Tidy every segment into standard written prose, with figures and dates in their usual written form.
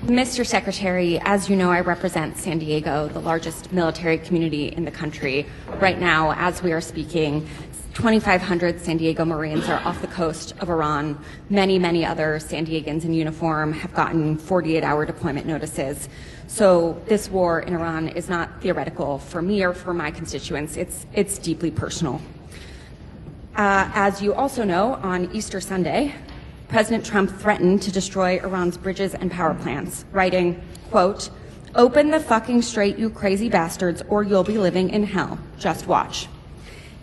Mr. Secretary, as you know, I represent San Diego, the largest military community in the country. Right now, as we are speaking, 2,500 San Diego Marines are off the coast of Iran. Many, many other San Diegans in uniform have gotten 48-hour deployment notices. So this war in Iran is not theoretical for me or for my constituents. It's deeply personal. As you also know, on Easter Sunday, President Trump threatened to destroy Iran's bridges and power plants, writing, quote, "Open the fucking strait, you crazy bastards, or you'll be living in hell. Just watch."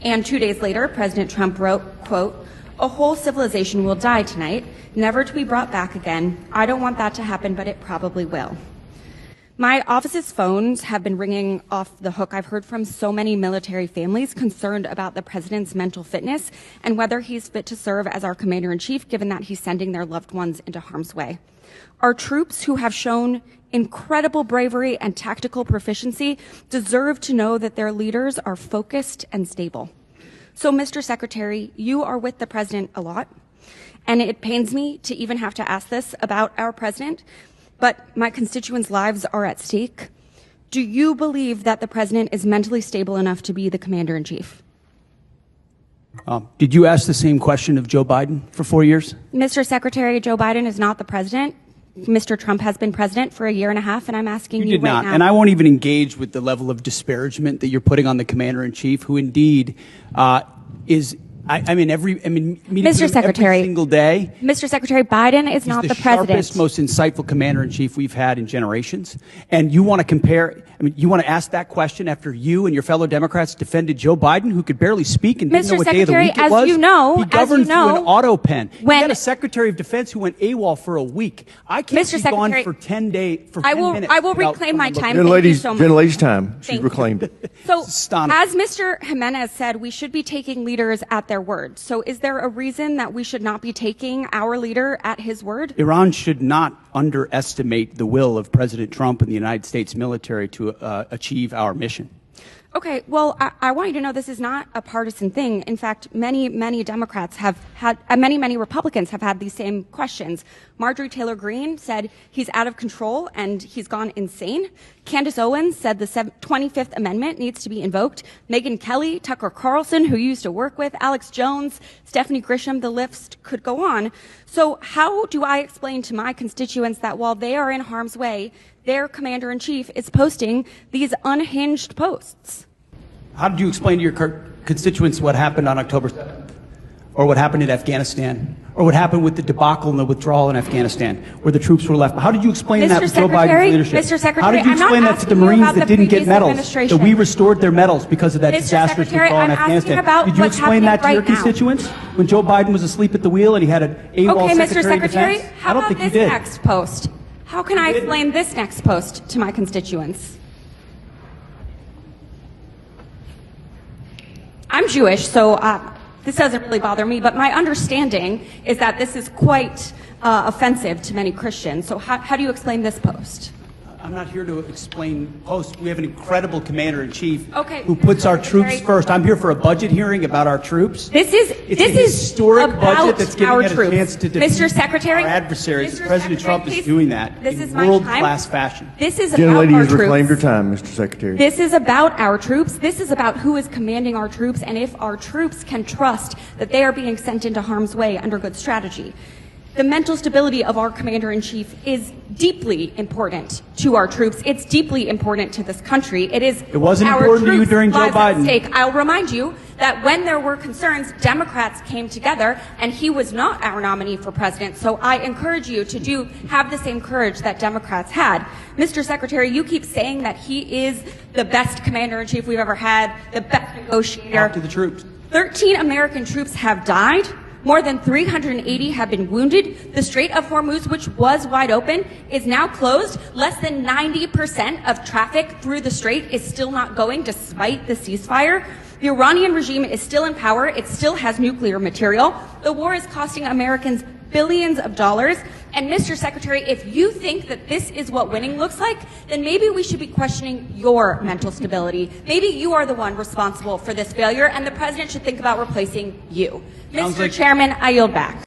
And 2 days later, President Trump wrote, quote, "A whole civilization will die tonight, never to be brought back again. I don't want that to happen, but it probably will." My office's phones have been ringing off the hook. I've heard from so many military families concerned about the president's mental fitness and whether he's fit to serve as our commander-in-chief, given that he's sending their loved ones into harm's way. Our troops, who have shown incredible bravery and tactical proficiency, deserve to know that their leaders are focused and stable. So, Mr. Secretary, you are with the president a lot, and it pains me to even have to ask this about our president, but my constituents' lives are at stake. Do you believe that the president is mentally stable enough to be the commander-in-chief? Did you ask the same question of Joe Biden for 4 years? Mr. Secretary, Joe Biden is not the president. Mr. Trump has been president for a year and a half, and I'm asking you did right not. now. And I won't even engage with the level of disparagement that you're putting on the commander-in-chief, who indeed is. Mr. Secretary, every single day. Mr. Secretary, Biden is not the president. He's the sharpest, most insightful commander-in-chief we've had in generations. And you want to compare, you want to ask that question after you and your fellow Democrats defended Joe Biden, who could barely speak and didn't know what day of the week it was? He governed through an auto pen. He had a Secretary of Defense who went AWOL for a week. I can't be gone for 10 days, for 10 minutes. I will reclaim my time. Gentlelady's time. She reclaimed it. So, as Mr. Jimenez said, we should be taking leaders at their word. So is there a reason that we should not be taking our leader at his word? Iran should not underestimate the will of President Trump and the United States military to achieve our mission. Okay, well, I want you to know this is not a partisan thing. In fact, many Democrats have had, many Republicans have had these same questions. Marjorie Taylor Greene said he's out of control and he's gone insane. Candace Owens said the 25th Amendment needs to be invoked. Megyn Kelly, Tucker Carlson, who you used to work with, Alex Jones, Stephanie Grisham, the list could go on. So how do I explain to my constituents that while they are in harm's way, their commander-in-chief is posting these unhinged posts? How did you explain to your constituents what happened on October 7th? Or what happened in Afghanistan? Or what happened with the debacle and the withdrawal in Afghanistan, where the troops were left? How did you explain that with Joe Biden's leadership? Mr. Secretary, how did you explain that to the Marines that didn't get medals? That we restored their medals because of that disastrous withdrawal in Afghanistan. Did you explain that to your constituents when Joe Biden was asleep at the wheel and he had an AWOL Secretary of Defense? How about this next post? How can I explain this next post to my constituents? I'm Jewish, so this doesn't really bother me, but my understanding is that this is quite offensive to many Christians. So how do you explain this post? I'm not here to explain posts. We have an incredible commander-in-chief who puts our troops first. I'm here for a budget hearing about our troops. This is historic budget that's giving us a chance to defeat Mr. Secretary, our adversaries. President Trump is doing that in world-class fashion. This is about our troops. Gentlelady has reclaimed her time, Mr. Secretary. This is about our troops. This is about who is commanding our troops and if our troops can trust that they are being sent into harm's way under good strategy. The mental stability of our commander-in-chief is deeply important to our troops. It's deeply important to this country. It wasn't important to you during Joe Biden. I'll remind you that when there were concerns, Democrats came together, and he was not our nominee for president. So I encourage you to have the same courage that Democrats had. Mr. Secretary, you keep saying that he is the best commander-in-chief we've ever had, the best negotiator. Talk to the troops. 13 American troops have died. More than 380 have been wounded. The Strait of Hormuz, which was wide open, is now closed. Less than 90% of traffic through the strait is still not going despite the ceasefire. The Iranian regime is still in power. It still has nuclear material. The war is costing Americans billions of dollars. And Mr. Secretary, if you think that this is what winning looks like, then maybe we should be questioning your mental stability. Maybe you are the one responsible for this failure, and the president should think about replacing you. Mr. Chairman, I yield back.